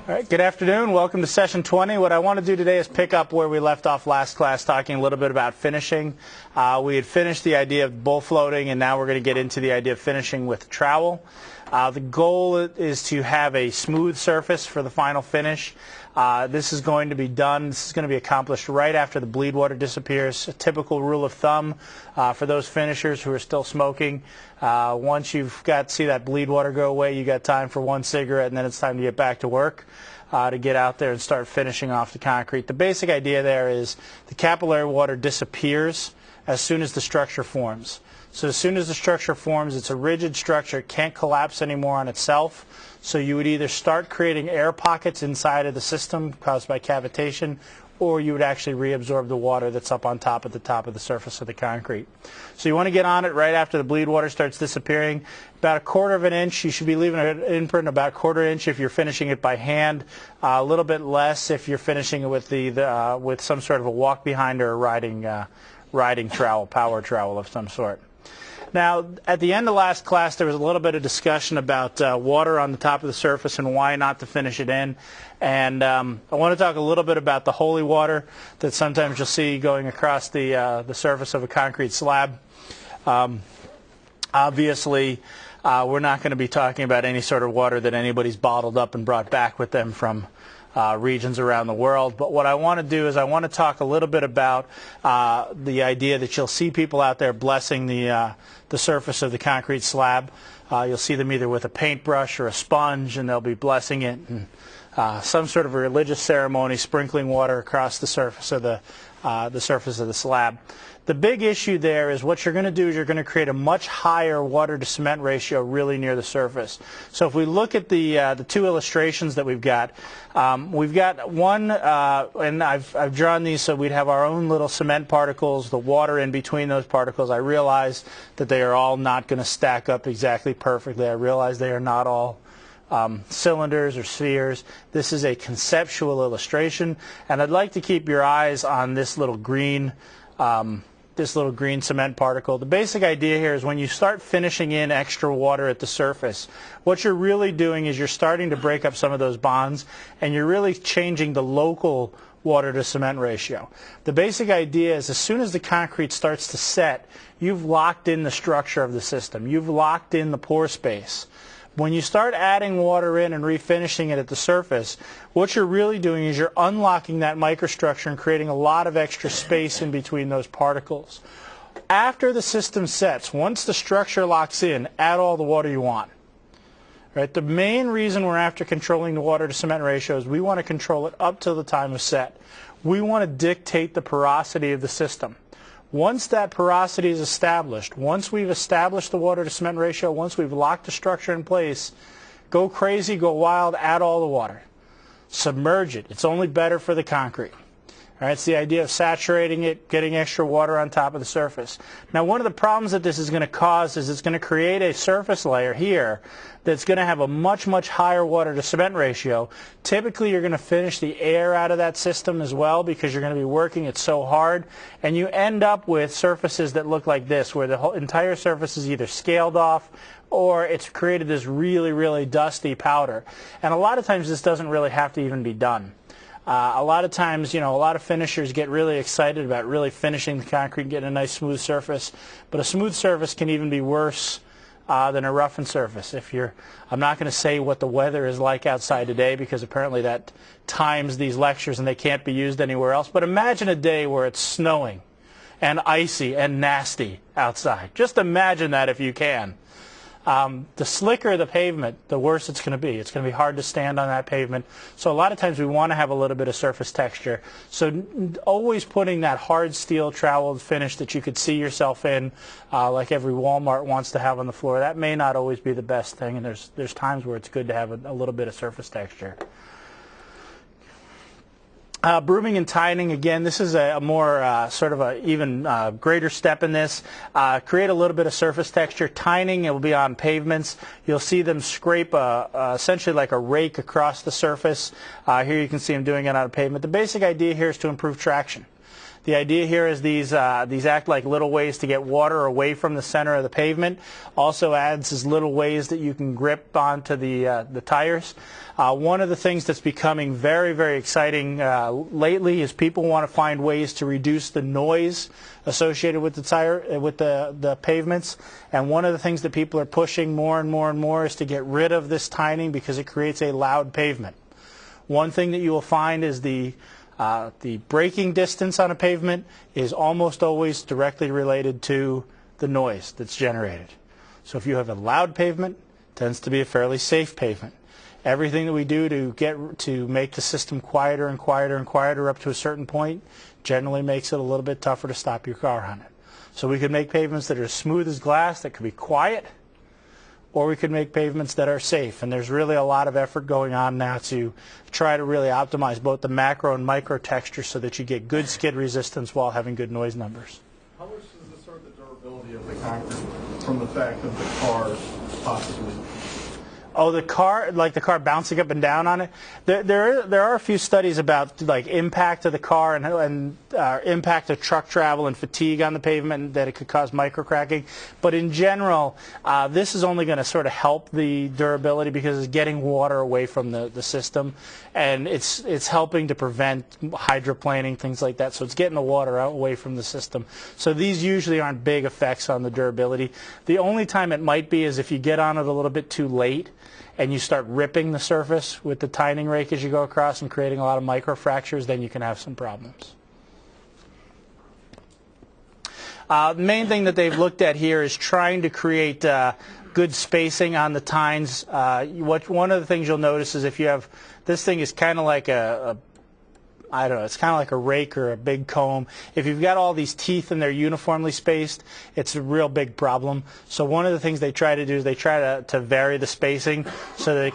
All right, good afternoon. Welcome to session 20. What I want to do today is pick up where we left off last class, talking a little bit about finishing. We had finished the idea of bull floating, and now we're going to get into the idea of finishing with trowel. The goal is to have a smooth surface for the final finish. This is going to be accomplished right after the bleed water disappears. A typical rule of thumb for those finishers who are still smoking, once you've see that bleed water go away, you got time for one cigarette, and then it's time to get back to work to get out there and start finishing off the concrete. The basic idea there is the capillary water disappears as soon as the structure forms. So as soon as the structure forms, it's a rigid structure. It can't collapse anymore on itself. So you would either start creating air pockets inside of the system caused by cavitation, or you would actually reabsorb the water that's up on top at the top of the surface of the concrete. So you want to get on it right after the bleed water starts disappearing. About 1/4 of an inch, you should be leaving an imprint about 1/4 inch if you're finishing it by hand. A little bit less if you're finishing it with with some sort of a walk behind or a riding trowel, power trowel of some sort. Now, at the end of last class, there was a little bit of discussion about water on the top of the surface and why not to finish it in. And I want to talk a little bit about the holy water that sometimes you'll see going across the surface of a concrete slab. Obviously, we're not going to be talking about any sort of water that anybody's bottled up and brought back with them from regions around the world. But what I want to do is I want to talk a little bit about the idea that you'll see people out there blessing the surface of the concrete slab. You'll see them either with a paintbrush or a sponge, and they'll be blessing it, and some sort of a religious ceremony, sprinkling water across the surface of the slab. The big issue there is what you're going to do is you're going to create a much higher water to cement ratio really near the surface. So if we look at the two illustrations that we've got one, and I've drawn these so we'd have our own little cement particles, the water in between those particles. I realize that they are all not going to stack up exactly perfectly. I realize they are not all cylinders or spheres. This is a conceptual illustration, and I'd like to keep your eyes on this little green cement particle. The basic idea here is when you start finishing in extra water at the surface, what you're really doing is you're starting to break up some of those bonds, and you're really changing the local water to cement ratio. The basic idea is as soon as the concrete starts to set, you've locked in the structure of the system. You've locked in the pore space. When you start adding water in and refinishing it at the surface, what you're really doing is you're unlocking that microstructure and creating a lot of extra space in between those particles. After the system sets, once the structure locks in, add all the water you want. Right? The main reason we're after controlling the water to cement ratio is we want to control it up to the time of set. We want to dictate the porosity of the system. Once that porosity is established, once we've established the water to cement ratio, once we've locked the structure in place, go crazy, go wild, add all the water. Submerge it. It's only better for the concrete. All right, it's the idea of saturating it, getting extra water on top of the surface. Now, one of the problems that this is going to cause is it's going to create a surface layer here that's going to have a much, much higher water to cement ratio. Typically, you're going to finish the air out of that system as well because you're going to be working it so hard, and you end up with surfaces that look like this, where the whole entire surface is either scaled off or it's created this really, really dusty powder. And a lot of times, this doesn't really have to even be done. A lot of times, a lot of finishers get really excited about really finishing the concrete and getting a nice smooth surface. But a smooth surface can even be worse than a roughened surface. I'm not going to say what the weather is like outside today because apparently that times these lectures and they can't be used anywhere else. But imagine a day where it's snowing and icy and nasty outside. Just imagine that if you can. The slicker the pavement, the worse it's going to be. It's going to be hard to stand on that pavement. So a lot of times we want to have a little bit of surface texture. So always putting that hard steel troweled finish that you could see yourself in, like every Walmart wants to have on the floor, that may not always be the best thing. And there's times where it's good to have a little bit of surface texture. Brooming and tining, again, this is a more sort of a even greater step in this. Create a little bit of surface texture. Tining, it will be on pavements. You'll see them scrape essentially like a rake across the surface. Here you can see them doing it on a pavement. The basic idea here is to improve traction. The idea here is these act like little ways to get water away from the center of the pavement. Also adds as little ways that you can grip onto the tires. One of the things that's becoming very, very exciting lately is people want to find ways to reduce the noise associated with the pavements. And one of the things that people are pushing more and more and more is to get rid of this tining because it creates a loud pavement. One thing that you will find is the braking distance on a pavement is almost always directly related to the noise that's generated. So if you have a loud pavement, it tends to be a fairly safe pavement. Everything that we do to make the system quieter and quieter and quieter up to a certain point generally makes it a little bit tougher to stop your car on it. So we could make pavements that are as smooth as glass, that could be quiet, or we could make pavements that are safe. And there's really a lot of effort going on now to try to really optimize both the macro and micro texture so that you get good skid resistance while having good noise numbers. How much does this hurt the durability of the concrete from the fact of the car possibly? Oh, the car bouncing up and down on it. There are a few studies about like impact of the car and impact of truck travel and fatigue on the pavement, and that it could cause microcracking. But in general, this is only going to sort of help the durability because it's getting water away from the system, and it's helping to prevent hydroplaning, things like that. So it's getting the water out away from the system. So these usually aren't big effects on the durability. The only time it might be is if you get on it a little bit too late and you start ripping the surface with the tining rake as you go across and creating a lot of microfractures, then you can have some problems. The main thing that they've looked at here is trying to create good spacing on the tines. One of the things you'll notice is if you have, this thing is kind of like I don't know, it's kind of like a rake or a big comb. If you've got all these teeth and they're uniformly spaced, it's a real big problem. So one of the things they try to do is they try to vary the spacing so that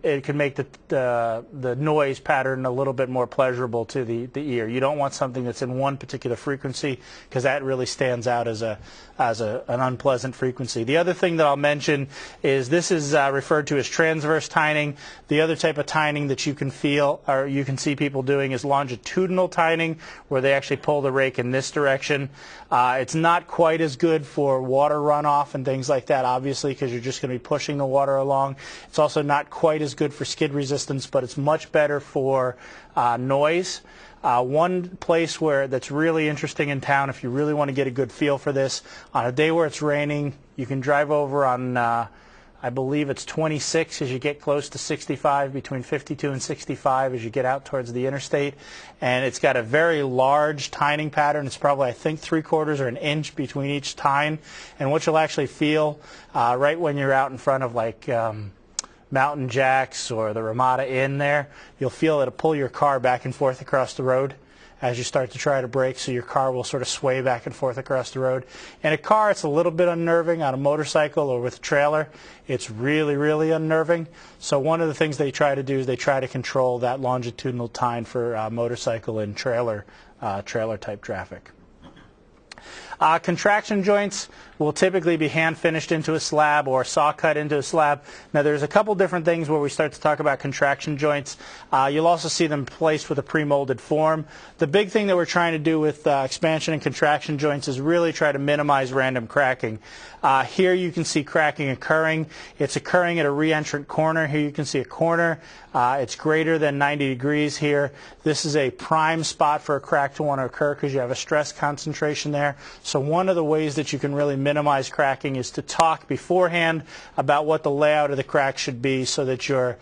it can make the noise pattern a little bit more pleasurable to the ear. You don't want something that's in one particular frequency because that really stands out as an unpleasant frequency. The other thing that I'll mention is this is referred to as transverse tining. The other type of tining that you can feel or you can see people doing is longitudinal tining, where they actually pull the rake in this direction. It's not quite as good for water runoff and things like that, obviously, because you're just going to be pushing the water along. It's also not quite as good for skid resistance, but it's much better for noise. One place that's really interesting in town, if you really want to get a good feel for this, on a day where it's raining, you can drive over on I believe it's 26 as you get close to 65, between 52 and 65 as you get out towards the interstate. And it's got a very large tining pattern. It's probably, I think, 3/4 or an inch between each tine. And what you'll actually feel right when you're out in front of like Mountain Jack's or the Ramada Inn there, you'll feel it'll pull your car back and forth across the road as you start to try to brake, so your car will sort of sway back and forth across the road. In a car, it's a little bit unnerving. On a motorcycle or with a trailer, it's really, really unnerving. So one of the things they try to do is they try to control that longitudinal tine for motorcycle and trailer type traffic. Contraction joints will typically be hand finished into a slab or saw cut into a slab. Now there's a couple different things where we start to talk about contraction joints. You'll also see them placed with a pre-molded form. The big thing that we're trying to do with expansion and contraction joints is really try to minimize random cracking. Here you can see cracking occurring. It's occurring at a reentrant corner. Here you can see a corner. It's greater than 90 degrees here. This is a prime spot for a crack to want to occur because you have a stress concentration there. So one of the ways that you can really minimize cracking is to talk beforehand about what the layout of the crack should be so that your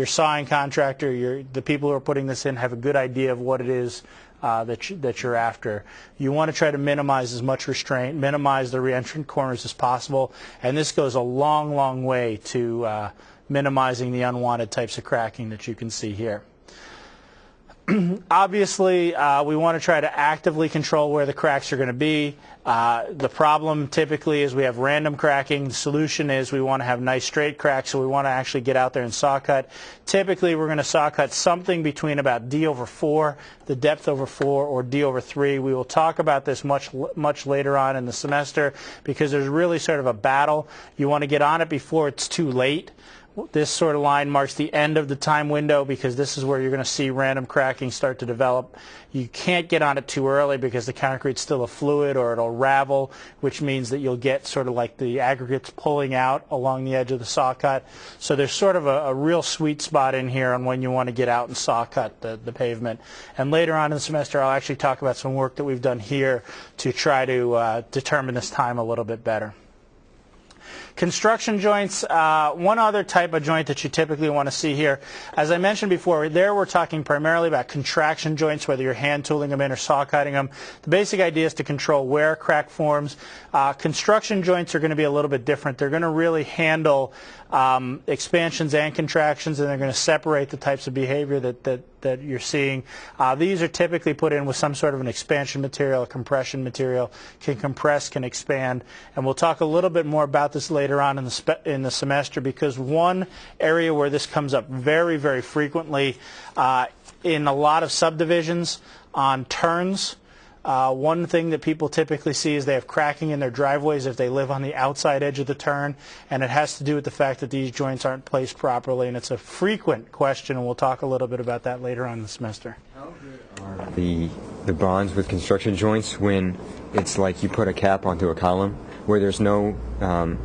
sawing contractor, the people who are putting this in, have a good idea of what it is that you're after. You want to try to minimize as much restraint, minimize the reentrant corners as possible, and this goes a long, long way to minimizing the unwanted types of cracking that you can see here. Obviously, we want to try to actively control where the cracks are going to be. The problem typically is we have random cracking. The solution is we want to have nice straight cracks, so we want to actually get out there and saw cut. Typically, we're going to saw cut something between about D/4, the depth over 4, or D/3. We will talk about this much later on in the semester because there's really sort of a battle. You want to get on it before it's too late. This sort of line marks the end of the time window because this is where you're going to see random cracking start to develop. You can't get on it too early because the concrete's still a fluid or it'll ravel, which means that you'll get sort of like the aggregates pulling out along the edge of the saw cut. So there's sort of a real sweet spot in here on when you want to get out and saw cut the pavement. And later on in the semester I'll actually talk about some work that we've done here to try to determine this time a little bit better. Construction joints, one other type of joint that you typically want to see here. As I mentioned before, there we're talking primarily about contraction joints, whether you're hand tooling them in or saw cutting them. The basic idea is to control where crack forms. Construction joints are going to be a little bit different. They're going to really handle expansions and contractions, and they're going to separate the types of behavior that you're seeing. These are typically put in with some sort of an expansion material, a compression material, can compress, can expand, and we'll talk a little bit more about this later on in the semester, because one area where this comes up very, very frequently in a lot of subdivisions on turns. One thing that people typically see is they have cracking in their driveways if they live on the outside edge of the turn, and it has to do with the fact that these joints aren't placed properly, and it's a frequent question, and we'll talk a little bit about that later on in the semester. How good are the bonds with construction joints when it's like you put a cap onto a column where there's no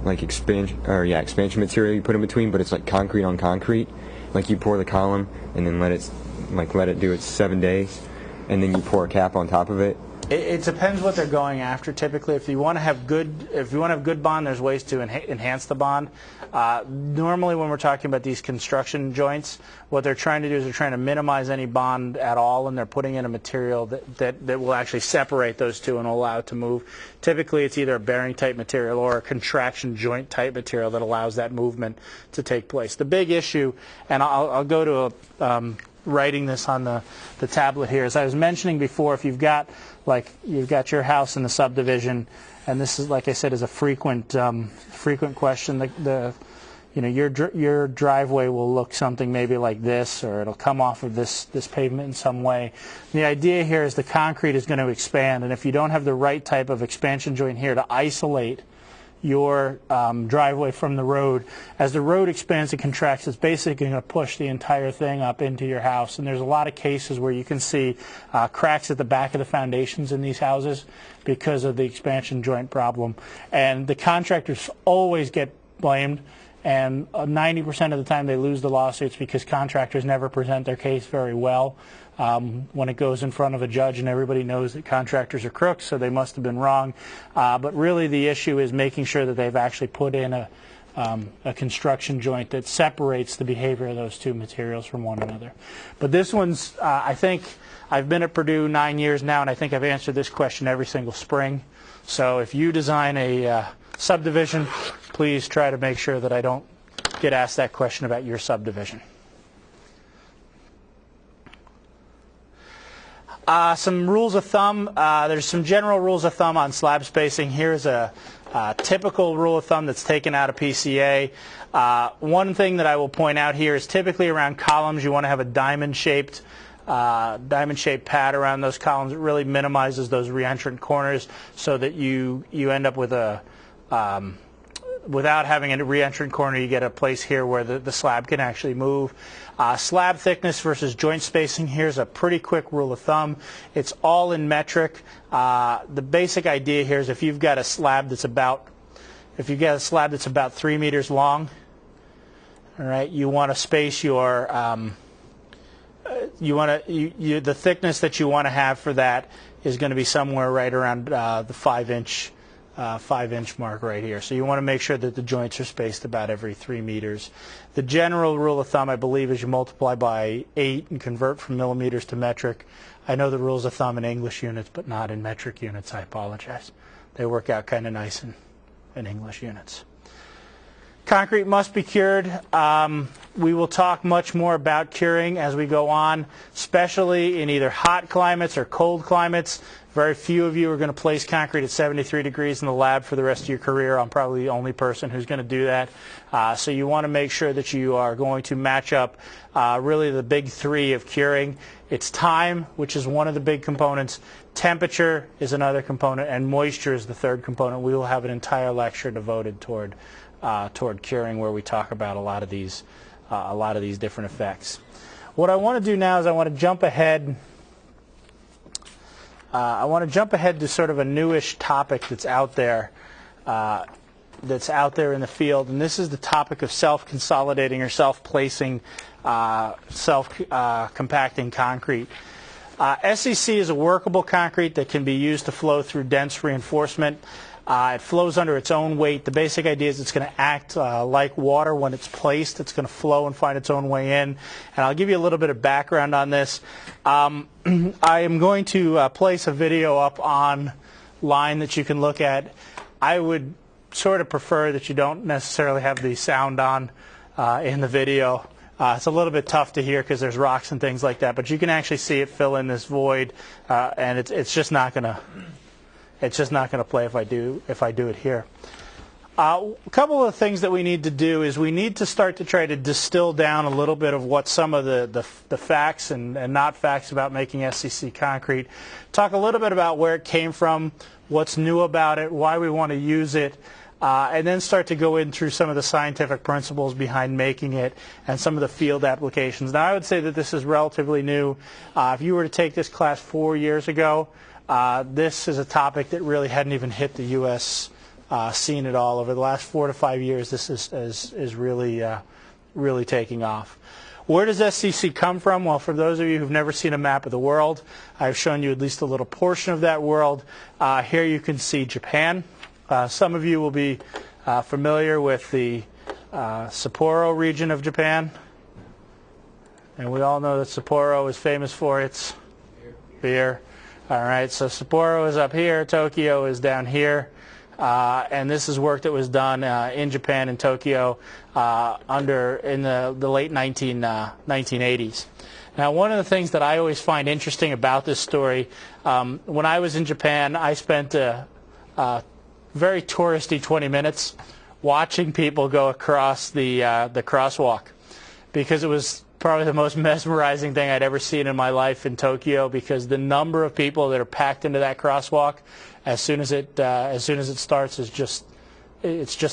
like expansion material you put in between, but it's like concrete on concrete, like you pour the column and then let it do its 7 days, and then you pour a cap on top of it? It depends what they're going after. Typically, if you want to have good bond, there's ways to enhance the bond. Normally, when we're talking about these construction joints, what they're trying to do is they're trying to minimize any bond at all, and they're putting in a material that will actually separate those two and allow it to move. Typically, it's either a bearing type material or a contraction joint type material that allows that movement to take place. The big issue, and I'll go to writing this on the tablet here, as I was mentioning before, if you've got your house in the subdivision, and this is, like I said, is a frequent question. Your driveway will look something maybe like this, or it'll come off of this pavement in some way. And the idea here is the concrete is going to expand, and if you don't have the right type of expansion joint here to isolate your driveway from the road, as the road expands and contracts, it's basically going to push the entire thing up into your house. And there's a lot of cases where you can see cracks at the back of the foundations in these houses because of the expansion joint problem. And the contractors always get blamed, and 90% of the time they lose the lawsuits because contractors never present their case very well. When it goes in front of a judge, and everybody knows that contractors are crooks, so they must have been wrong. But really the issue is making sure that they've actually put in a construction joint that separates the behavior of those two materials from one another. But this one's, I think, I've been at Purdue 9 years now, and I think I've answered this question every single spring. So if you design a subdivision, please try to make sure that I don't get asked that question about your subdivision. Some rules of thumb. There's some general rules of thumb on slab spacing. Here's a typical rule of thumb that's taken out of PCA. One thing that I will point out here is typically around columns you want to have a diamond-shaped pad around those columns. It really minimizes those reentrant corners so that you end up with a without having a reentrant corner, you get a place here where the slab can actually move. Slab thickness versus joint spacing. Here's a pretty quick rule of thumb. It's all in metric. The basic idea here is if you've got a slab that's about 3 meters long, all right, you want to space your the thickness that you want to have for that is going to be somewhere right around the 5-inch mark right here. So you want to make sure that the joints are spaced about every 3 meters. The general rule of thumb, I believe, is you multiply by 8 and convert from millimeters to metric. I know the rules of thumb in English units, but not in metric units. I apologize. They work out kind of nice in English units. Concrete must be cured. We will talk much more about curing as we go on, especially in either hot climates or cold climates. Very few of you are going to place concrete at 73 degrees in the lab for the rest of your career. I'm probably the only person who's going to do that. So you want to make sure that you are going to match up really the big three of curing. It's time, which is one of the big components. Temperature is another component, and moisture is the third component. We will have an entire lecture devoted toward toward curing, where we talk about a lot of these different effects. What I want to do now is I want to jump ahead. To sort of a newish topic that's out there in the field, and this is the topic of self-consolidating or self-placing, self-compacting concrete. SCC is a workable concrete that can be used to flow through dense reinforcement. It flows under its own weight. The basic idea is it's going to act like water when it's placed. It's going to flow and find its own way in. And I'll give you a little bit of background on this. I am going to place a video up online that you can look at. I would sort of prefer that you don't necessarily have the sound on in the video. It's a little bit tough to hear because there's rocks and things like that, but you can actually see it fill in this void, and it's just not going to play if I do it here. A couple of things that we need to do is we need to start to try to distill down a little bit of what some of the facts and not facts about making SCC concrete. Talk a little bit about where it came from, what's new about it, why we want to use it, and then start to go in through some of the scientific principles behind making it and some of the field applications. Now, I would say that this is relatively new. If you were to take this class 4 years ago, this is a topic that really hadn't even hit the U.S. Scene at all. Over the last 4 to 5 years, this is really taking off. Where does SCC come from? Well, for those of you who've never seen a map of the world, I've shown you at least a little portion of that world. Here you can see Japan. Some of you will be familiar with the Sapporo region of Japan. And we all know that Sapporo is famous for its beer. All right, so Sapporo is up here, Tokyo is down here, and this is work that was done in Japan and Tokyo in the late 1980s. Now, one of the things that I always find interesting about this story, when I was in Japan, I spent a very touristy 20 minutes watching people go across the crosswalk, because it was probably the most mesmerizing thing I'd ever seen in my life in Tokyo, because the number of people that are packed into that crosswalk as soon as it starts is just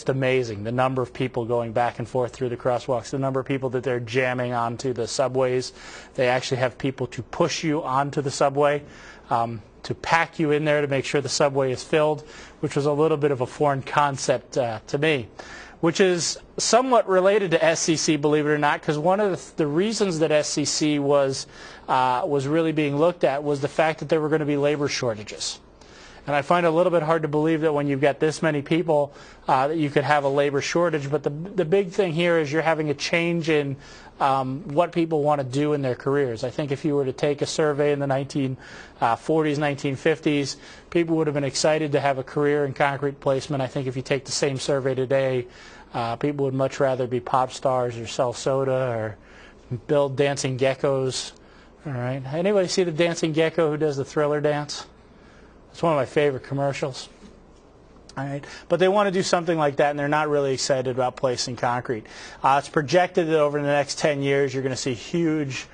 amazing. The number of people going back and forth through the crosswalks, the number of people that they're jamming onto the subways. They actually have people to push you onto the subway, to pack you in there to make sure the subway is filled, which was a little bit of a foreign concept to me, which is somewhat related to SCC, believe it or not, because one of the reasons that SCC was really being looked at was the fact that there were going to be labor shortages. And I find it a little bit hard to believe that when you've got this many people that you could have a labor shortage. But the big thing here is you're having a change in what people want to do in their careers. I think if you were to take a survey in the 1940s, 1950s, people would have been excited to have a career in concrete placement. I think if you take the same survey today, people would much rather be pop stars or sell soda or build dancing geckos. All right. Anybody see the dancing gecko who does the Thriller dance? It's one of my favorite commercials. All right. But they want to do something like that, and they're not really excited about placing concrete. It's projected that over the next 10 years, you're going to see huge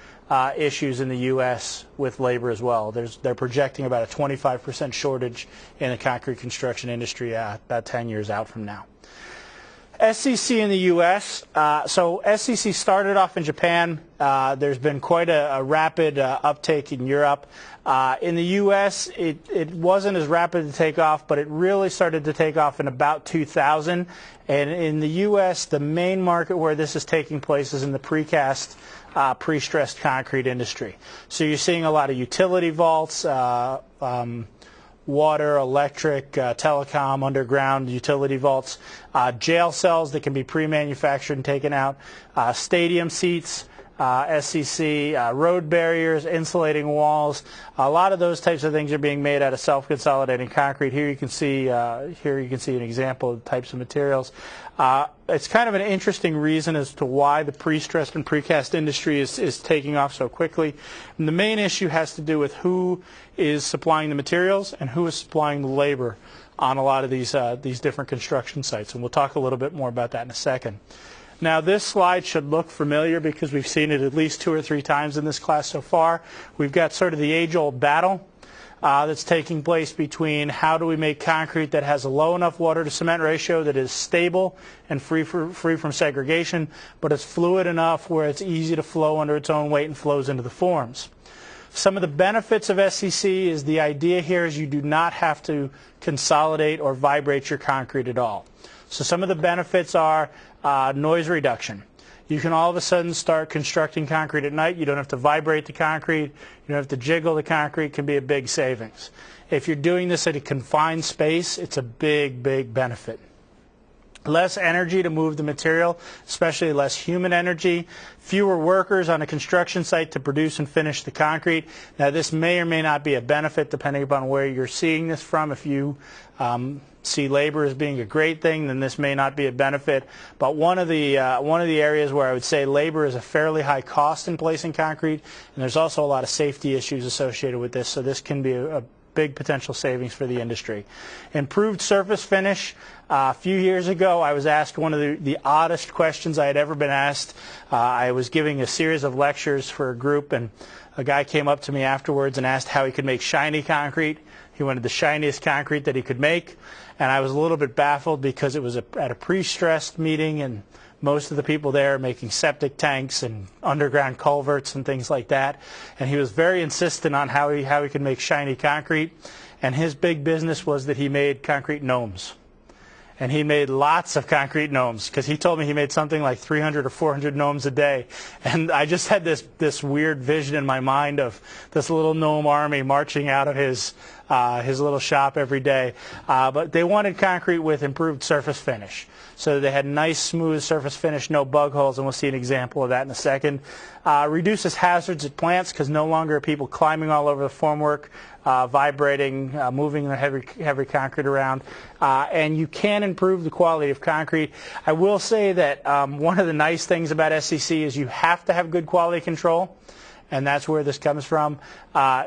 issues in the U.S. with labor as well. They're projecting about a 25% shortage in the concrete construction industry about 10 years out from now. SCC in the U.S. So SCC started off in Japan. There's been quite a rapid uptake in Europe. In the U.S., it wasn't as rapid to take off, but it really started to take off in about 2000. And in the U.S., the main market where this is taking place is in the precast, pre-stressed concrete industry. So you're seeing a lot of utility vaults, water, electric, telecom, underground utility vaults, jail cells that can be pre-manufactured and taken out, stadium seats, SCC, road barriers, insulating walls. A lot of those types of things are being made out of self-consolidating concrete. Here you can see an example of the types of materials. It's kind of an interesting reason as to why the pre-stressed and precast industry is taking off so quickly. And the main issue has to do with who is supplying the materials and who is supplying the labor on a lot of these different construction sites. And we'll talk a little bit more about that in a second. Now, this slide should look familiar because we've seen it at least 2 or 3 times in this class so far. We've got sort of the age-old battle that's taking place between how do we make concrete that has a low enough water to cement ratio that is stable and free from segregation, but it's fluid enough where it's easy to flow under its own weight and flows into the forms. Some of the benefits of SCC is the idea here is you do not have to consolidate or vibrate your concrete at all. So some of the benefits are noise reduction. You can all of a sudden start constructing concrete at night. You don't have to vibrate the concrete. You don't have to jiggle the concrete. It can be a big savings. If you're doing this at a confined space, it's a big, big benefit. Less energy to move the material, especially less human energy. Fewer workers on a construction site to produce and finish the concrete. Now, this may or may not be a benefit depending upon where you're seeing this from. If you see labor as being a great thing, then this may not be a benefit. But one of the areas where I would say labor is a fairly high cost in placing concrete, and there's also a lot of safety issues associated with this, so this can be a big potential savings for the industry. Improved surface finish. A few years ago, I was asked one of the oddest questions I had ever been asked. I was giving a series of lectures for a group, and a guy came up to me afterwards and asked how he could make shiny concrete. He wanted the shiniest concrete that he could make, and I was a little bit baffled because it was at a pre-stressed meeting, and most of the people there are making septic tanks and underground culverts and things like that. And he was very insistent on how he could make shiny concrete. And his big business was that he made concrete gnomes. And he made lots of concrete gnomes because he told me he made something like 300 or 400 gnomes a day. And I just had this weird vision in my mind of this little gnome army marching out of his little shop every day. But they wanted concrete with improved surface finish. So they had nice, smooth surface finish, no bug holes, and we'll see an example of that in a second. Reduces hazards at plants because no longer are people climbing all over the formwork, vibrating, moving the heavy concrete around. And you can improve the quality of concrete. I will say that one of the nice things about SCC is you have to have good quality control. And that's where this comes from.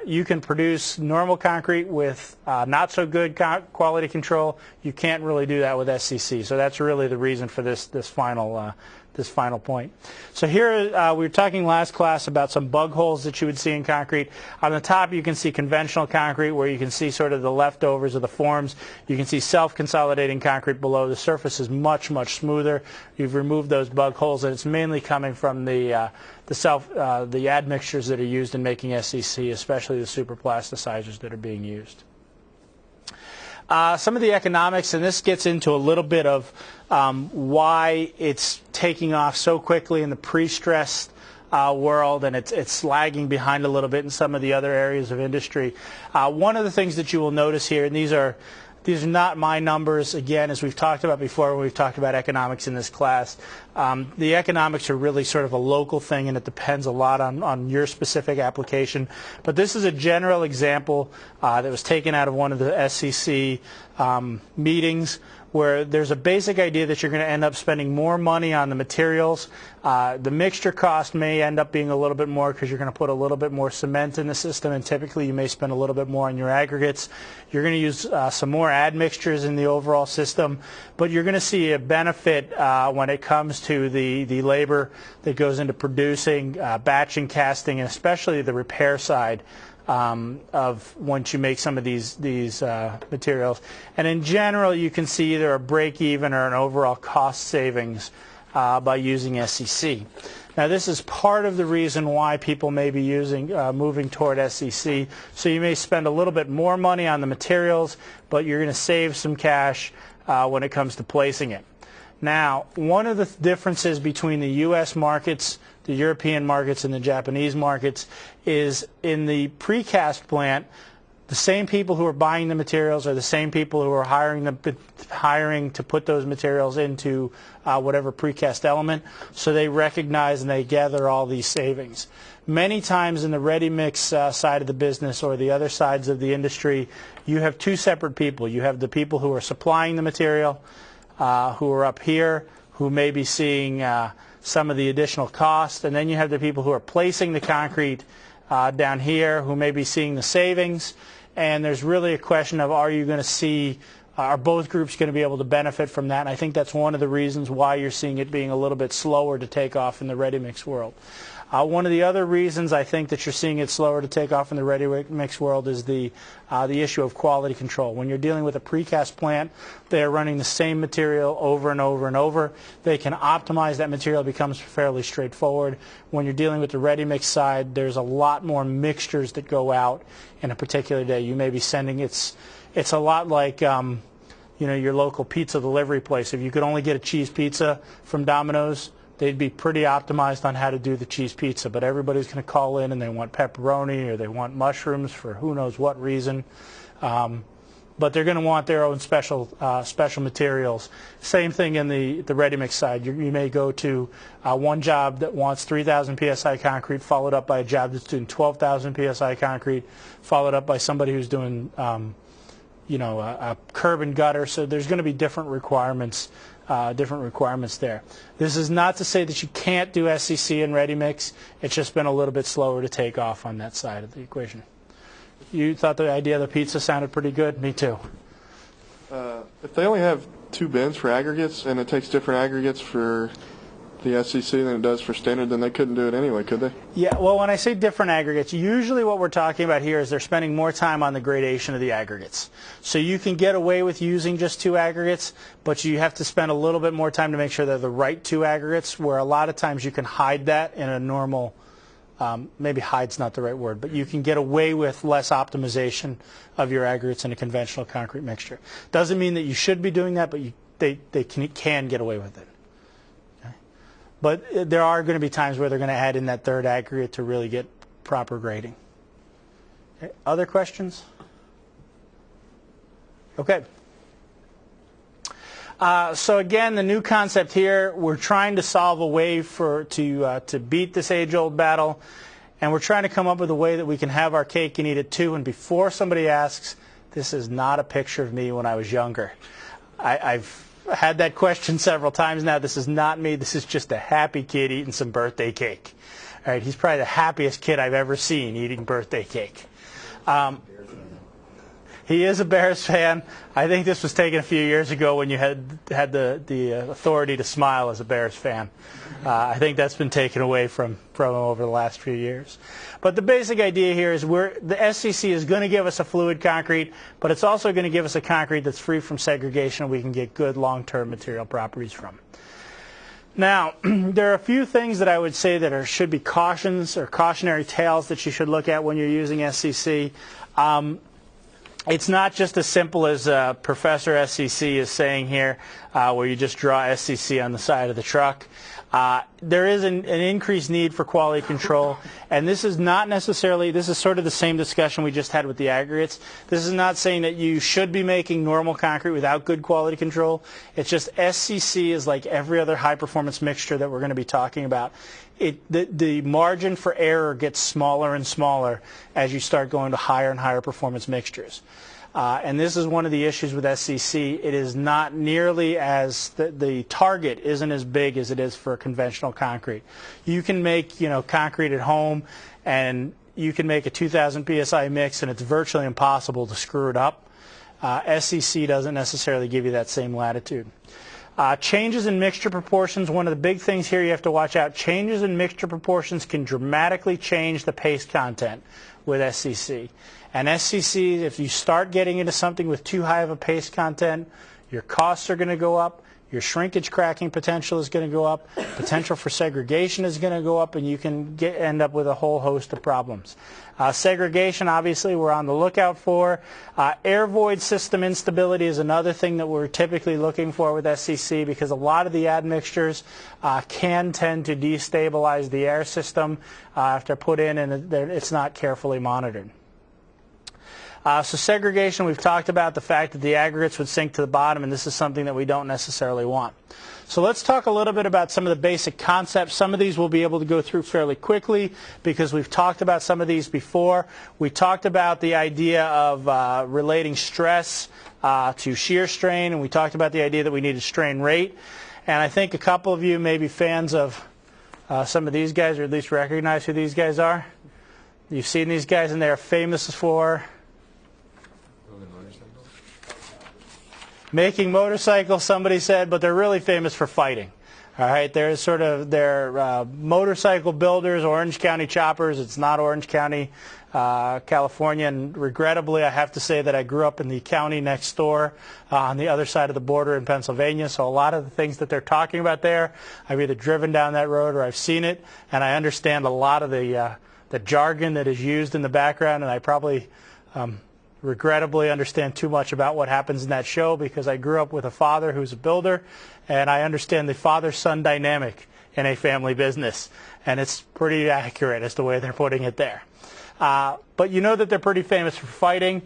You can produce normal concrete with not so good quality control. You can't really do that with SCC. So that's really the reason for this final point. So here we were talking last class about some bug holes that you would see in concrete. On the top you can see conventional concrete where you can see sort of the leftovers of the forms. You can see self-consolidating concrete below. The surface is much, much smoother. You've removed those bug holes, and it's mainly coming from the admixtures that are used in making SCC, especially the superplasticizers that are being used. Some of the economics, and this gets into a little bit of why it's taking off so quickly in the pre-stressed world, and it's lagging behind a little bit in some of the other areas of industry. One of the things that you will notice here, and these are not my numbers, again, as we've talked about before when we've talked about economics in this class. The economics are really sort of a local thing, and it depends a lot on your specific application. But this is a general example that was taken out of one of the SCC meetings, where there's a basic idea that you're going to end up spending more money on the materials. The mixture cost may end up being a little bit more because you're going to put a little bit more cement in the system, and typically you may spend a little bit more on your aggregates. You're going to use some more admixtures in the overall system, but you're going to see a benefit when it comes to the labor that goes into producing, batching, casting, and especially the repair side of once you make some of these materials. And in general, you can see either a break-even or an overall cost savings by using SCC. Now, this is part of the reason why people may be moving toward SCC. So you may spend a little bit more money on the materials, but you're going to save some cash when it comes to placing it. Now, one of the differences between the U.S. markets, the European markets, and the Japanese markets is in the precast plant, the same people who are buying the materials are the same people who are hiring to put those materials into whatever precast element, so they recognize and they gather all these savings. Many times in the ready-mix side of the business or the other sides of the industry, you have two separate people. You have the people who are supplying the material, who are up here, who may be seeing some of the additional cost, and then you have the people who are placing the concrete down here who may be seeing the savings. And there's really a question of, are both groups going to be able to benefit from that? And I think that's one of the reasons why you're seeing it being a little bit slower to take off in the ready-mix world. One of the other reasons I think that you're seeing it slower to take off in the ready mix world is the issue of quality control. When you're dealing with a precast plant, they are running the same material over and over and over. They can optimize that material. It becomes fairly straightforward. When you're dealing with the ready mix side, there's a lot more mixtures that go out in a particular day. You may be sending it's a lot like your local pizza delivery place. If you could only get a cheese pizza from Domino's, they'd be pretty optimized on how to do the cheese pizza, but everybody's going to call in and they want pepperoni or they want mushrooms for who knows what reason. But they're going to want their own special materials. Same thing in the ready-mix side. You may go to one job that wants 3,000 psi concrete, followed up by a job that's doing 12,000 psi concrete, followed up by somebody who's doing a curb and gutter. So there's going to be different requirements there. This is not to say that you can't do SCC and ready mix. It's just been a little bit slower to take off on that side of the equation. You thought the idea of the pizza sounded pretty good? Me too. If they only have 2 bins for aggregates and it takes different aggregates for the SCC than it does for standard, then they couldn't do it anyway, could they? Yeah, well, when I say different aggregates, usually what we're talking about here is they're spending more time on the gradation of the aggregates. So you can get away with using just 2 aggregates, but you have to spend a little bit more time to make sure they're the right 2 aggregates, where a lot of times you can hide that in a normal, maybe hide's not the right word, but you can get away with less optimization of your aggregates in a conventional concrete mixture. Doesn't mean that you should be doing that, but they can get away with it. But there are going to be times where they're going to add in that 3rd aggregate to really get proper grading. Okay. Other questions? Okay. So again, the new concept here, we're trying to solve a way to beat this age-old battle, and we're trying to come up with a way that we can have our cake and eat it too. And before somebody asks, this is not a picture of me when I was younger. I've had that question several times now. This is not me. This is just a happy kid eating some birthday cake. All right, he's probably the happiest kid I've ever seen eating birthday cake. He is a Bears fan. I think this was taken a few years ago when you had the authority to smile as a Bears fan. I think that's been taken away from him over the last few years. But the basic idea here is the SCC is going to give us a fluid concrete, but it's also going to give us a concrete that's free from segregation we can get good long-term material properties from. Now, there are a few things that I would say that should be cautions or cautionary tales that you should look at when you're using SCC. It's not just as simple as Professor SCC is saying here, where you just draw SCC on the side of the truck. There is an increased need for quality control, and this is not necessarily, this is sort of the same discussion we just had with the aggregates. This is not saying that you should be making normal concrete without good quality control. It's just SCC is like every other high-performance mixture that we're going to be talking about. The margin for error gets smaller and smaller as you start going to higher and higher performance mixtures. And this is one of the issues with SCC. It is not nearly as, the target isn't as big as it is for conventional concrete. You can make, concrete at home, and you can make a 2,000 psi mix, and it's virtually impossible to screw it up. SCC doesn't necessarily give you that same latitude. Changes in mixture proportions, one of the big things here you have to watch out. Changes in mixture proportions can dramatically change the paste content with SCC. And SCC, if you start getting into something with too high of a paste content, your costs are going to go up, your shrinkage cracking potential is going to go up, potential for segregation is going to go up, and you can end up with a whole host of problems. Segregation, obviously, we're on the lookout for. Air void system instability is another thing that we're typically looking for with SCC, because a lot of the admixtures can tend to destabilize the air system after put in, and it's not carefully monitored. So segregation, we've talked about the fact that the aggregates would sink to the bottom, and this is something that we don't necessarily want. So let's talk a little bit about some of the basic concepts. Some of these we'll be able to go through fairly quickly because we've talked about some of these before. We talked about the idea of relating stress to shear strain, and we talked about the idea that we need a strain rate. And I think a couple of you may be fans of some of these guys, or at least recognize who these guys are. You've seen these guys, and they're famous for making motorcycles, somebody said, but they're really famous for fighting. All All right, they're motorcycle builders, Orange County choppers. It's not Orange County, California, and regrettably I have to say that I grew up in the county next door on the other side of the border in Pennsylvania, so a lot of the things that they're talking about there, I've either driven down that road or I've seen it, and I understand a lot of the jargon that is used in the background, and I probably regrettably understand too much about what happens in that show because I grew up with a father who's a builder, and I understand the father-son dynamic in a family business, and it's pretty accurate as the way they're putting it there. But you know that they're pretty famous for fighting.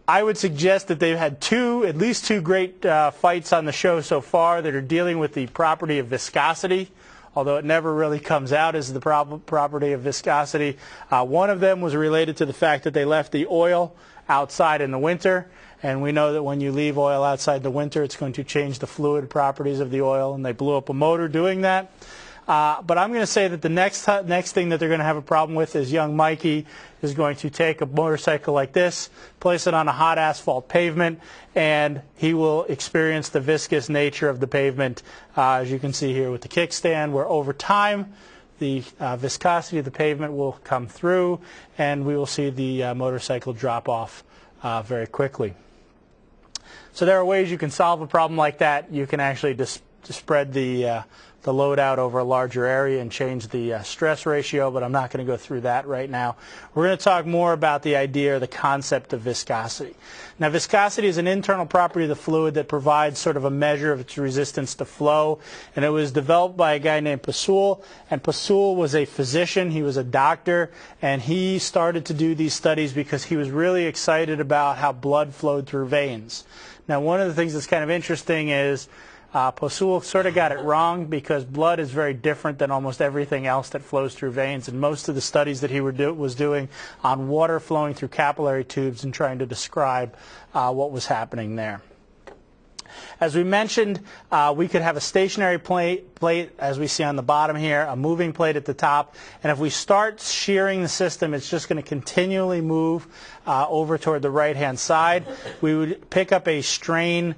I would suggest that they've had at least two great fights on the show so far that are dealing with the property of viscosity, although it never really comes out as the property of viscosity. One of them was related to the fact that they left the oil outside in the winter, and we know that when you leave oil outside the winter, it's going to change the fluid properties of the oil, and they blew up a motor doing that. But I'm going to say that the next thing that they're going to have a problem with is young Mikey is going to take a motorcycle like this, place it on a hot asphalt pavement, and he will experience the viscous nature of the pavement, as you can see here with the kickstand, where over time the viscosity of the pavement will come through, and we will see the motorcycle drop off very quickly. So there are ways you can solve a problem like that. You can actually just spread the load out over a larger area and change the stress ratio, but I'm not going to go through that right now. We're going to talk more about the idea or the concept of viscosity. Now, viscosity is an internal property of the fluid that provides sort of a measure of its resistance to flow, and it was developed by a guy named Pursell, and Pursell was a physician, he was a doctor, and he started to do these studies because he was really excited about how blood flowed through veins. Now, one of the things that's kind of interesting is Pursell sort of got it wrong because blood is very different than almost everything else that flows through veins, and most of the studies that he was doing on water flowing through capillary tubes and trying to describe what was happening there. As we mentioned, we could have a stationary plate, as we see on the bottom here, a moving plate at the top, and if we start shearing the system, it's just going to continually move over toward the right-hand side. We would pick up a strain,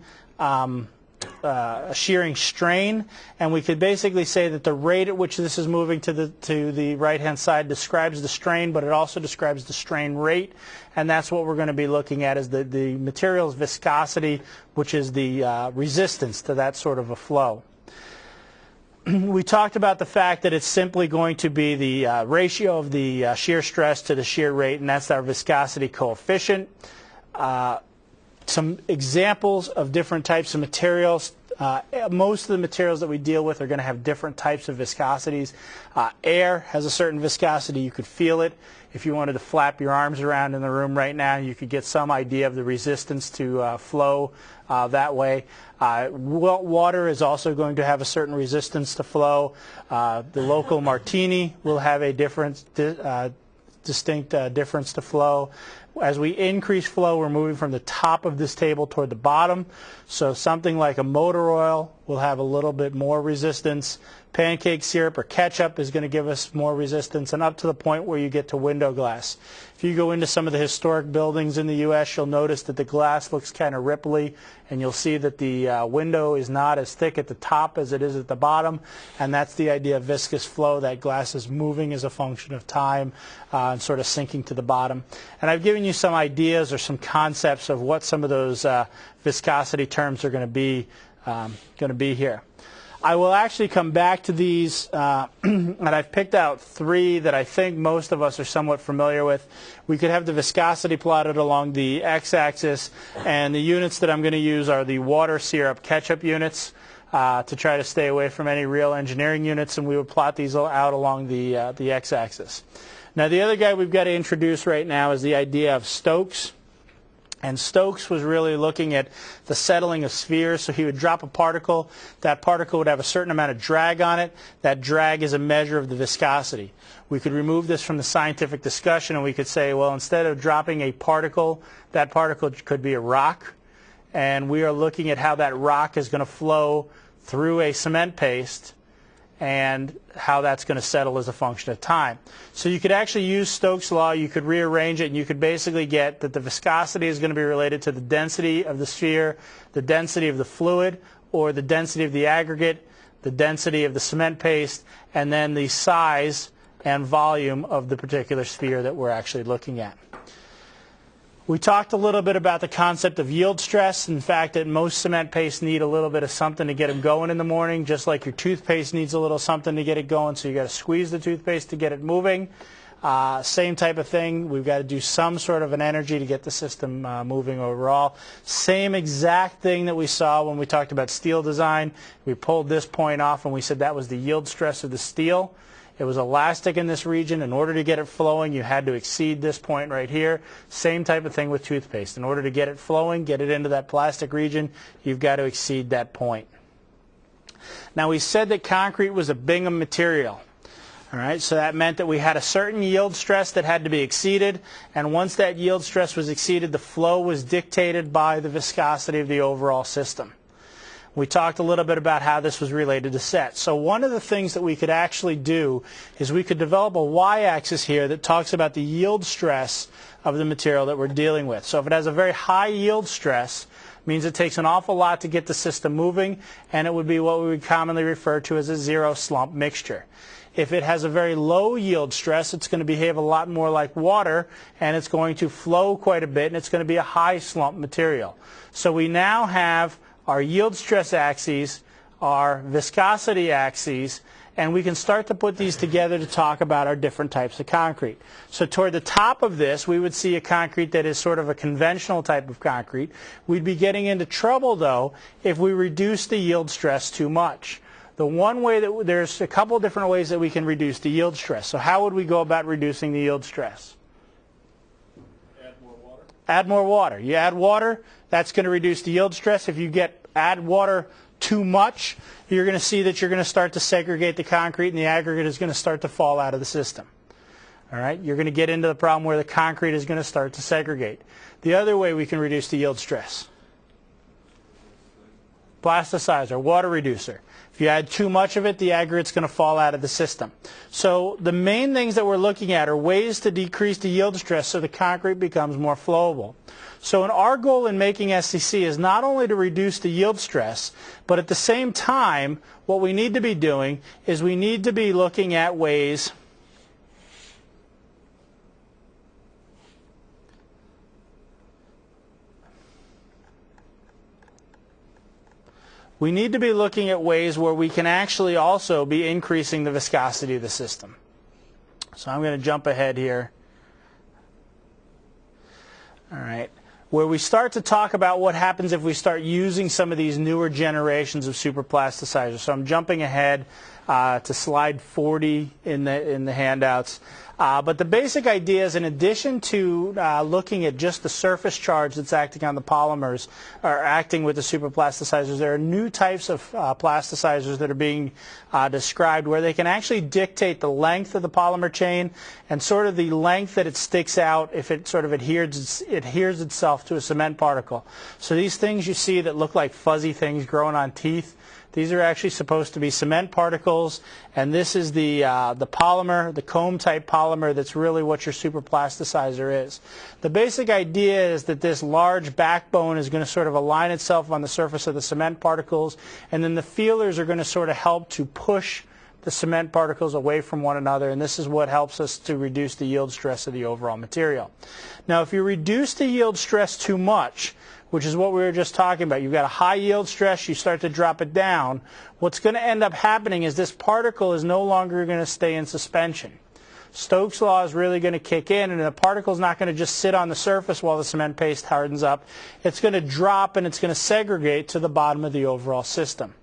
a shearing strain, and we could basically say that the rate at which this is moving to the right-hand side describes the strain, but it also describes the strain rate, and that's what we're going to be looking at is the material's viscosity, which is the resistance to that sort of a flow. We talked about the fact that it's simply going to be the ratio of the shear stress to the shear rate, and that's our viscosity coefficient. Some examples of different types of materials. Most of the materials that we deal with are going to have different types of viscosities. Air has a certain viscosity. You could feel it. If you wanted to flap your arms around in the room right now, you could get some idea of the resistance to flow that way. Water is also going to have a certain resistance to flow. The local martini will have a distinct difference to flow. As we increase flow, we're moving from the top of this table toward the bottom. So something like a motor oil will have a little bit more resistance. Pancake syrup or ketchup is going to give us more resistance, and up to the point where you get to window glass. If you go into some of the historic buildings in the U.S., you'll notice that the glass looks kind of ripply, and you'll see that the window is not as thick at the top as it is at the bottom, and that's the idea of viscous flow. That glass is moving as a function of time and sort of sinking to the bottom. And I've given you some ideas or some concepts of what some of those viscosity terms are going to be here. I will actually come back to these, and I've picked out three that I think most of us are somewhat familiar with. We could have the viscosity plotted along the x-axis, and the units that I'm going to use are the water, syrup, ketchup units to try to stay away from any real engineering units, and we would plot these out along the x-axis. Now, the other guy we've got to introduce right now is the idea of Stokes. And Stokes was really looking at the settling of spheres. So he would drop a particle. That particle would have a certain amount of drag on it. That drag is a measure of the viscosity. We could remove this from the scientific discussion, and we could say, well, instead of dropping a particle, that particle could be a rock. And we are looking at how that rock is going to flow through a cement paste and how that's going to settle as a function of time. So you could actually use Stokes' law, you could rearrange it, and you could basically get that the viscosity is going to be related to the density of the sphere, the density of the fluid, or the density of the aggregate, the density of the cement paste, and then the size and volume of the particular sphere that we're actually looking at. We talked a little bit about the concept of yield stress. In fact, that most cement pastes need a little bit of something to get them going in the morning, just like your toothpaste needs a little something to get it going. So you got to squeeze the toothpaste to get it moving. Same type of thing. We've got to do some sort of an energy to get the system moving overall. Same exact thing that we saw when we talked about steel design. We pulled this point off and we said that was the yield stress of the steel. It was elastic in this region. In order to get it flowing, you had to exceed this point right here. Same type of thing with toothpaste. In order to get it flowing, get it into that plastic region, you've got to exceed that point. Now, we said that concrete was a Bingham material. All right, so that meant that we had a certain yield stress that had to be exceeded, and once that yield stress was exceeded, the flow was dictated by the viscosity of the overall system. We talked a little bit about how this was related to set. So one of the things that we could actually do is we could develop a y-axis here that talks about the yield stress of the material that we're dealing with. So if it has a very high yield stress, it means it takes an awful lot to get the system moving, and it would be what we would commonly refer to as a zero slump mixture. If it has a very low yield stress, it's going to behave a lot more like water, and it's going to flow quite a bit, and it's going to be a high slump material. So we now have our yield stress axes, our viscosity axes, and we can start to put these together to talk about our different types of concrete. So toward the top of this, we would see a concrete that is sort of a conventional type of concrete. We'd be getting into trouble, though, if we reduce the yield stress too much. The one way that there's a couple different ways that we can reduce the yield stress. So how would we go about reducing the yield stress? Add more water. Add more water. You add water, that's going to reduce the yield stress. If you add water too much, you're going to see that you're going to start to segregate the concrete, and the aggregate is going to start to fall out of the system. All right? You're going to get into the problem where the concrete is going to start to segregate. The other way we can reduce the yield stress: plasticizer, water reducer. If you add too much of it, the aggregate's going to fall out of the system. So the main things that we're looking at are ways to decrease the yield stress so the concrete becomes more flowable. So our goal in making SCC is not only to reduce the yield stress, but at the same time, what we need to be doing is we need to be looking at ways where we can actually also be increasing the viscosity of the system. So I'm going to jump ahead here. All right. Where we start to talk about what happens if we start using some of these newer generations of superplasticizers. So I'm jumping ahead to slide 40 in the handouts. But the basic idea is, in addition to looking at just the surface charge that's acting on the polymers or acting with the superplasticizers, there are new types of plasticizers that are being described where they can actually dictate the length of the polymer chain and sort of the length that it sticks out if it sort of adheres itself to a cement particle. So these things you see that look like fuzzy things growing on teeth, these are actually supposed to be cement particles, and this is the polymer, the comb-type polymer that's really what your superplasticizer is. The basic idea is that this large backbone is going to sort of align itself on the surface of the cement particles, and then the feelers are going to sort of help to push the cement particles away from one another, and this is what helps us to reduce the yield stress of the overall material. Now, if you reduce the yield stress too much, which is what we were just talking about, you've got a high yield stress, you start to drop it down, what's going to end up happening is this particle is no longer going to stay in suspension. Stokes' law is really going to kick in, and the particle is not going to just sit on the surface while the cement paste hardens up. It's going to drop, and it's going to segregate to the bottom of the overall system.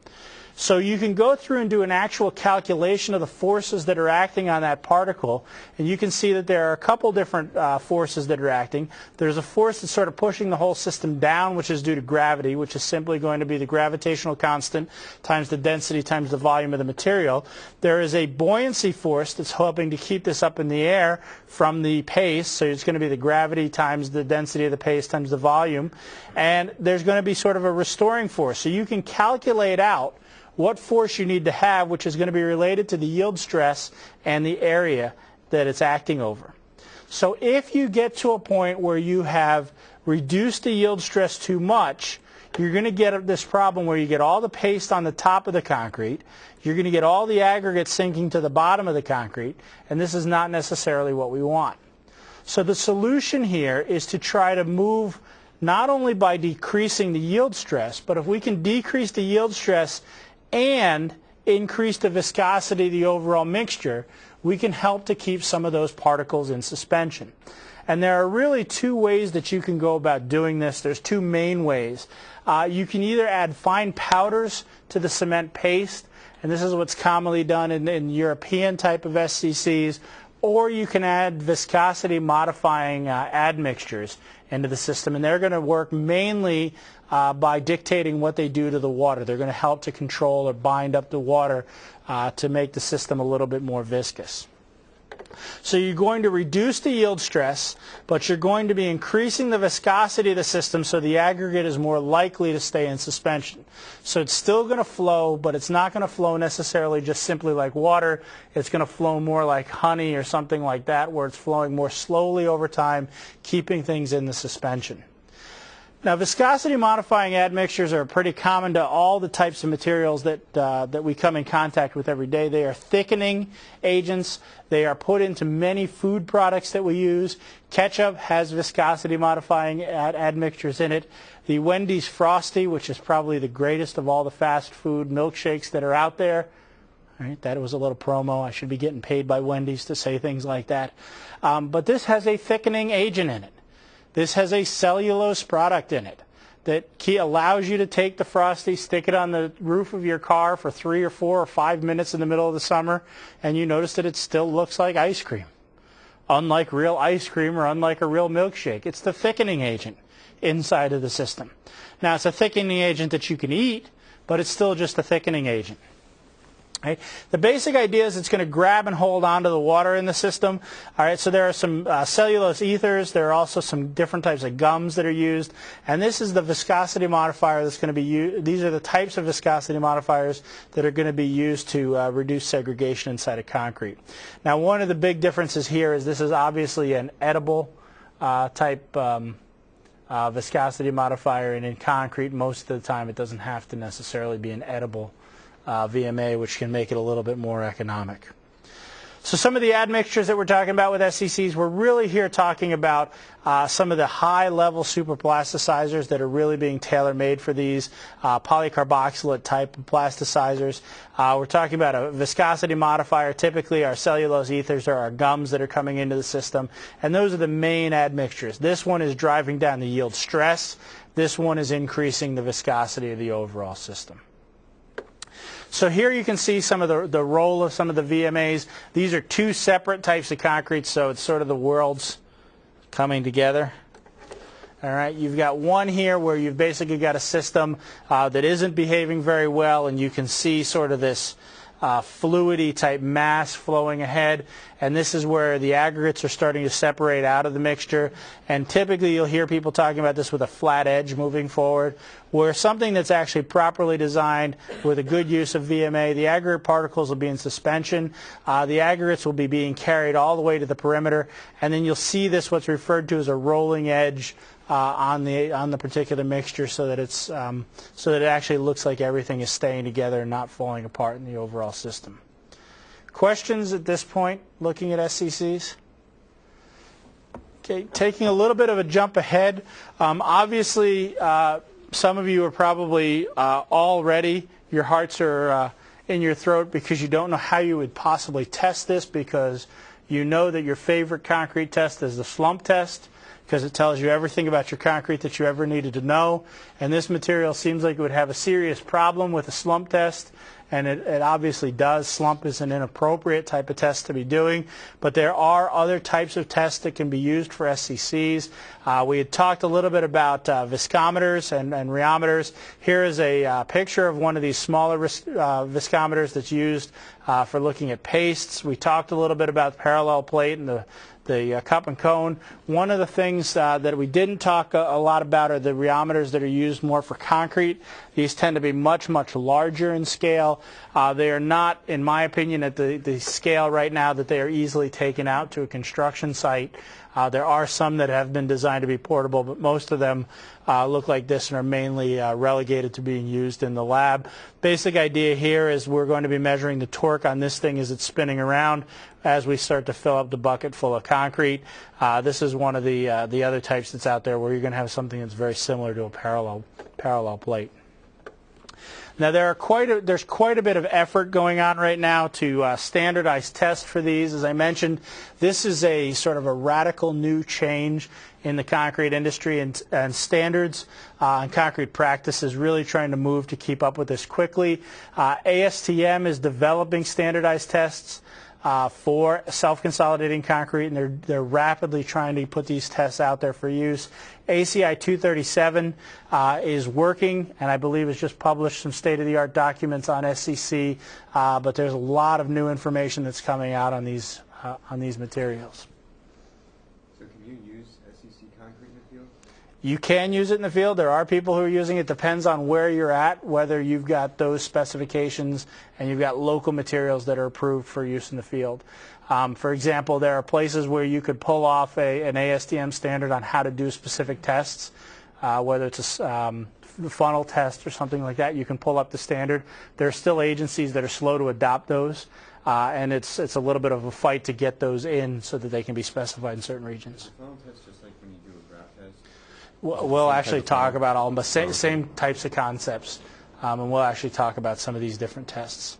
So you can go through and do an actual calculation of the forces that are acting on that particle, and you can see that there are a couple different forces that are acting. There's a force that's sort of pushing the whole system down, which is due to gravity, which is simply going to be the gravitational constant times the density times the volume of the material. There is a buoyancy force that's helping to keep this up in the air from the paste, so it's going to be the gravity times the density of the paste times the volume. And there's going to be sort of a restoring force. So you can calculate out what force you need to have, which is going to be related to the yield stress and the area that it's acting over. So if you get to a point where you have reduced the yield stress too much, you're going to get this problem where you get all the paste on the top of the concrete, you're going to get all the aggregate sinking to the bottom of the concrete, and this is not necessarily what we want. So the solution here is to try to move not only by decreasing the yield stress, but if we can decrease the yield stress and increase the viscosity of the overall mixture, we can help to keep some of those particles in suspension. And there are really two ways that you can go about doing this. There's two main ways. You can either add fine powders to the cement paste, and this is what's commonly done in European type of SCCs, or you can add viscosity modifying admixtures into the system, and they're going to work mainly by dictating what they do to the water. They're going to help to control or bind up the water to make the system a little bit more viscous. So you're going to reduce the yield stress, but you're going to be increasing the viscosity of the system so the aggregate is more likely to stay in suspension. So it's still going to flow, but it's not going to flow necessarily just simply like water. It's going to flow more like honey or something like that, where it's flowing more slowly over time, keeping things in the suspension. Now, viscosity modifying admixtures are pretty common to all the types of materials that we come in contact with every day. They are thickening agents. They are put into many food products that we use. Ketchup has viscosity modifying admixtures in it. The Wendy's Frosty, which is probably the greatest of all the fast food milkshakes that are out there. All right, that was a little promo. I should be getting paid by Wendy's to say things like that. But this has a thickening agent in it. This has a cellulose product in it that allows you to take the Frosty, stick it on the roof of your car for 3 or 4 or 5 minutes in the middle of the summer, and you notice that it still looks like ice cream. Unlike real ice cream or unlike a real milkshake. It's the thickening agent inside of the system. Now, it's a thickening agent that you can eat, but it's still just a thickening agent. Right. The basic idea is it's going to grab and hold onto the water in the system. All right, so there are some cellulose ethers. There are also some different types of gums that are used. And this is the viscosity modifier that's going to be used. These are the types of viscosity modifiers that are going to be used to reduce segregation inside of concrete. Now, one of the big differences here is this is obviously an edible type viscosity modifier. And in concrete, most of the time, it doesn't have to necessarily be an edible VMA, which can make it a little bit more economic. So some of the admixtures that we're talking about with SCCs, we're really here talking about some of the high-level superplasticizers that are really being tailor-made for these polycarboxylate type of plasticizers. We're talking about a viscosity modifier. Typically, our cellulose ethers are our gums that are coming into the system, and those are the main admixtures. This one is driving down the yield stress. This one is increasing the viscosity of the overall system. So here you can see some of the role of some of the VMAs. These are two separate types of concrete, so it's sort of the worlds coming together. All right, you've got one here where you've basically got a system that isn't behaving very well, and you can see sort of this fluidy type mass flowing ahead, and this is where the aggregates are starting to separate out of the mixture. And typically you'll hear people talking about this with a flat edge moving forward, where something that's actually properly designed with a good use of VMA, the aggregate particles will be in suspension, the aggregates will be being carried all the way to the perimeter, and then you'll see this what's referred to as a rolling edge on the particular mixture, so that it's so that it actually looks like everything is staying together and not falling apart in the overall system. Questions at this point looking at SCCs? Okay, taking a little bit of a jump ahead. Obviously, some of you are probably already, your hearts are in your throat because you don't know how you would possibly test this, because you know that your favorite concrete test is the slump test, because it tells you everything about your concrete that you ever needed to know. And this material seems like it would have a serious problem with a slump test, and it obviously does. Slump is an inappropriate type of test to be doing, but there are other types of tests that can be used for SCCs. We had talked a little bit about viscometers and rheometers. Here is a picture of one of these smaller viscometers that's used for looking at pastes. We talked a little bit about the parallel plate and the cup and cone. One of the things that we didn't talk a lot about are the rheometers that are used more for concrete. These tend to be much, much larger in scale. They are not, in my opinion, at the scale right now that they are easily taken out to a construction site. There are some that have been designed to be portable, but most of them look like this and are mainly relegated to being used in the lab. Basic idea here is we're going to be measuring the torque on this thing as it's spinning around as we start to fill up the bucket full of concrete. This is one of the other types that's out there where you're going to have something that's very similar to a parallel plate. Now there's quite a bit of effort going on right now to standardize tests for these. As I mentioned, this is a sort of a radical new change in the concrete industry, and standards and concrete practice is really trying to move to keep up with this quickly. ASTM is developing standardized tests for self-consolidating concrete, and they're rapidly trying to put these tests out there for use. ACI 237 is working, and I believe has just published some state-of-the-art documents on SCC, but there's a lot of new information that's coming out on these materials. So can you use SCC concrete in the field? You can use it in the field. There are people who are using it. Depends on where you're at, whether you've got those specifications and you've got local materials that are approved for use in the field. For example, there are places where you could pull off an ASTM standard on how to do specific tests, whether it's a funnel test or something like that. You can pull up the standard. There are still agencies that are slow to adopt those, and it's a little bit of a fight to get those in so that they can be specified in certain regions. Funnel test just like when you do a graph test? We'll actually talk about all of them, but same types of concepts, and we'll actually talk about some of these different tests.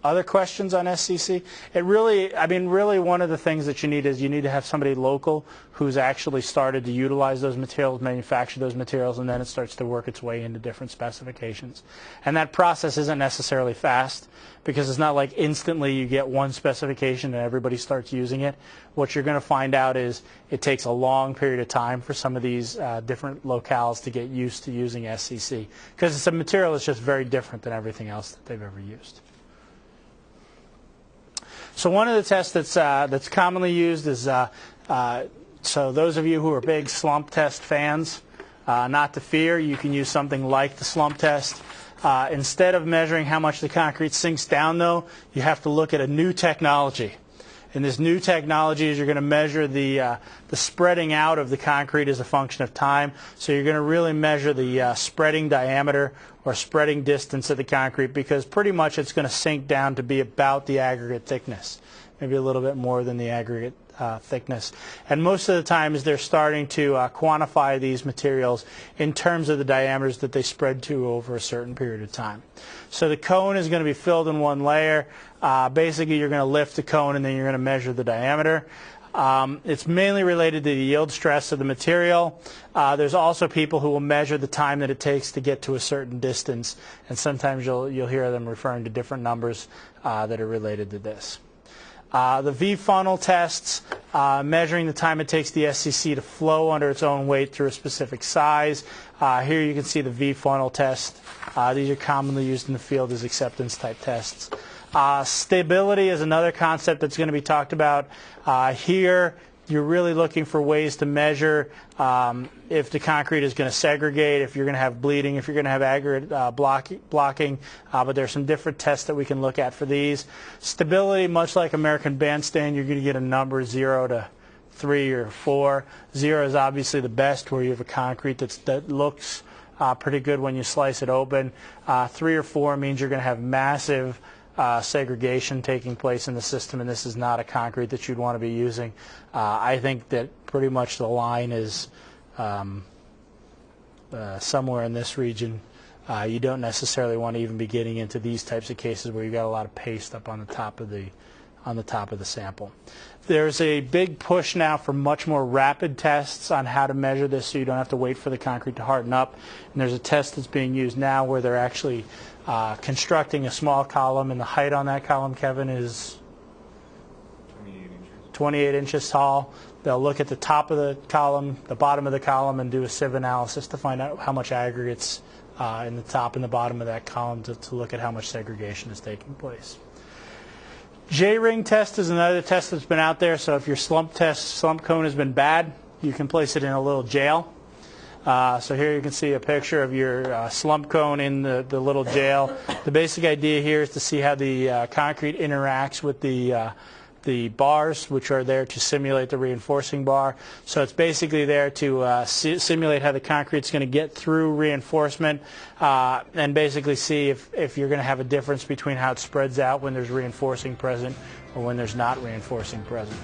Other questions on SCC? Really one of the things that you need is you need to have somebody local who's actually started to utilize those materials, manufacture those materials, and then it starts to work its way into different specifications. And that process isn't necessarily fast because it's not like instantly you get one specification and everybody starts using it. What you're going to find out is it takes a long period of time for some of these different locales to get used to using SCC because it's a material that's just very different than everything else that they've ever used. So one of the tests that's commonly used is, so those of you who are big slump test fans, not to fear, you can use something like the slump test. Instead of measuring how much the concrete sinks down, though, you have to look at a new technology. And this new technology is you're going to measure the spreading out of the concrete as a function of time. So you're going to really measure the spreading diameter or spreading distance of the concrete because pretty much it's going to sink down to be about the aggregate thickness, maybe a little bit more than the aggregate thickness. And most of the times they're starting to quantify these materials in terms of the diameters that they spread to over a certain period of time. So the cone is going to be filled in one layer. Basically you're going to lift the cone and then you're going to measure the diameter. It's mainly related to the yield stress of the material. There's also people who will measure the time that it takes to get to a certain distance, and sometimes you'll hear them referring to different numbers that are related to this. The V-funnel tests, measuring the time it takes the SCC to flow under its own weight through a specific size. Here you can see the V-funnel test. These are commonly used in the field as acceptance type tests. Stability is another concept that's going to be talked about. Here you're really looking for ways to measure if the concrete is going to segregate, if you're going to have bleeding, if you're going to have aggregate blocking, but there's some different tests that we can look at for these. Stability, much like American Bandstand, you're going to get a number 0 to 3 or 4. 0 is obviously the best, where you have a concrete that looks pretty good when you slice it open. 3 or 4 means you're going to have massive segregation taking place in the system, and this is not a concrete that you'd want to be using. I think that pretty much the line is somewhere in this region. You don't necessarily want to even be getting into these types of cases where you've got a lot of paste up on the top of the sample. There's a big push now for much more rapid tests on how to measure this so you don't have to wait for the concrete to harden up. And there's a test that's being used now where they're actually constructing a small column, and the height on that column, Kevin, is 28 inches tall. They'll look at the top of the column, the bottom of the column, and do a sieve analysis to find out how much aggregates in the top and the bottom of that column to look at how much segregation is taking place. J-ring test is another test that's been out there. So if your slump cone has been bad, you can place it in a little jail. So here you can see a picture of your slump cone in the little jail. The basic idea here is to see how the concrete interacts with the bars, which are there to simulate the reinforcing bar. So it's basically there to simulate how the concrete's going to get through reinforcement and basically see if you're going to have a difference between how it spreads out when there's reinforcing present or when there's not reinforcing present.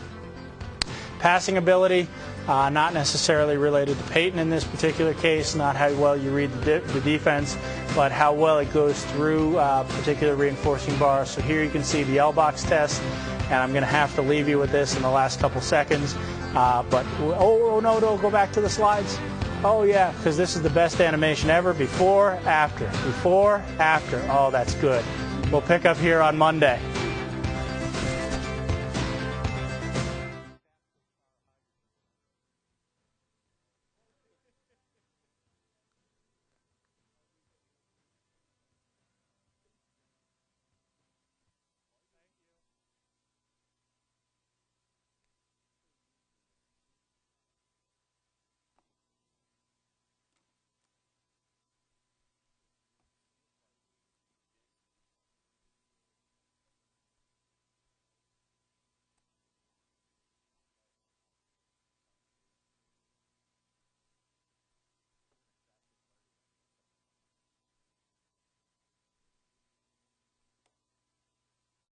Passing ability, not necessarily related to Peyton in this particular case, not how well you read the defense, but how well it goes through particular reinforcing bars. So here you can see the L-box test, and I'm going to have to leave you with this in the last couple seconds. Oh no, don't go back to the slides. Oh yeah, because this is the best animation ever. Before, after. Before, after. Oh, that's good. We'll pick up here on Monday.